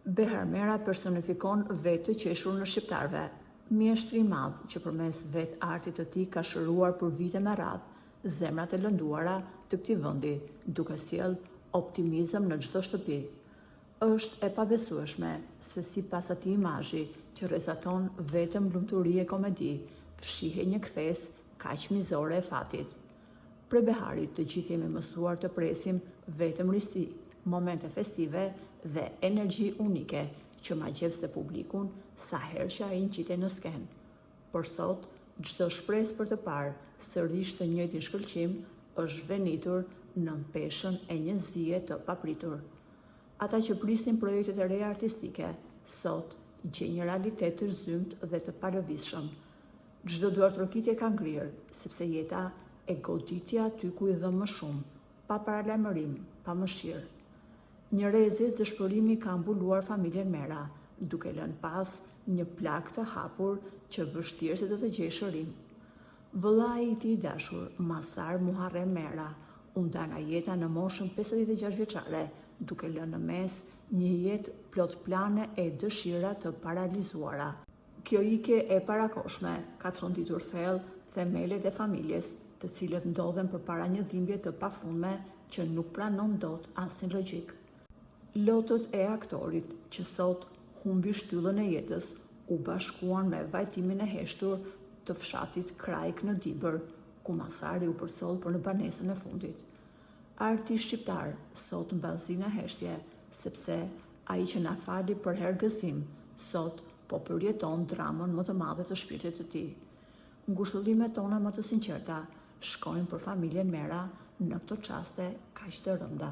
Behar Mera personifikon vetë të qeshur në shqiptarve, mjeshtri i madh që përmes vetë artit të tij ka shëruar për vite me radhë zemrat e lënduara të këtij vendi, duke sjellë optimizëm në çdo shtëpi. Është e pabesueshme se sipas atij imazhi që rrezaton vetëm lumturi e komedi, fshihet një kthes kaq mizore e fatit. Prej Beharit të gjithë jemi mësuar të presim vetëm risi, momente festive dhe energji unike që ma gjepse publikun sa herë që ai ngjitej në skenë. Por sot, çdo shpresë për të parë sërish të njëjtin shkëlqim është venitur në peshën e një zije të papritur. Ata që prisin projektet e reja artistike, sot gjejnë një realitet të zymt dhe të palëvizshëm. Çdo duartrokitje ka ngrirë, sepse jeta e goditi aty ku i dhëm më shumë, pa paralajmërim, pa mëshirë. Një rezis dëshpërimi ka mbuluar familjen Mera, duke lënë pas një plak të hapur që vështirë se do të gjejë shërim. Vëllai i tij i dashur, Masar Muharrem Mera, u nda nga jeta në moshën 56 vjeçare, duke lënë në mes një jetë plot plane e dëshira të paralizuara. Kjo ikje e parakoshme ka tronditur thellë themelet e familjes, të cilët ndodhen përpara një dhimbje të pafundme që nuk pranon dot asnjë logjik. Lotët e aktorit që sot humbi shtyllën e jetës u bashkuan me vajtimin e heshtur të fshatit Krajk në Dibër, ku Masari u përcoll për në banesën e fundit. Arti shqiptar sot mbazi në heshtje, sepse ai që na fali për hergëzim, sot po përjeton dramën më të madhe të shpirtit të tij. Ngushëllimet tona më të sinqerta shkojnë për familjen Mera në këto çaste kaq të rënda.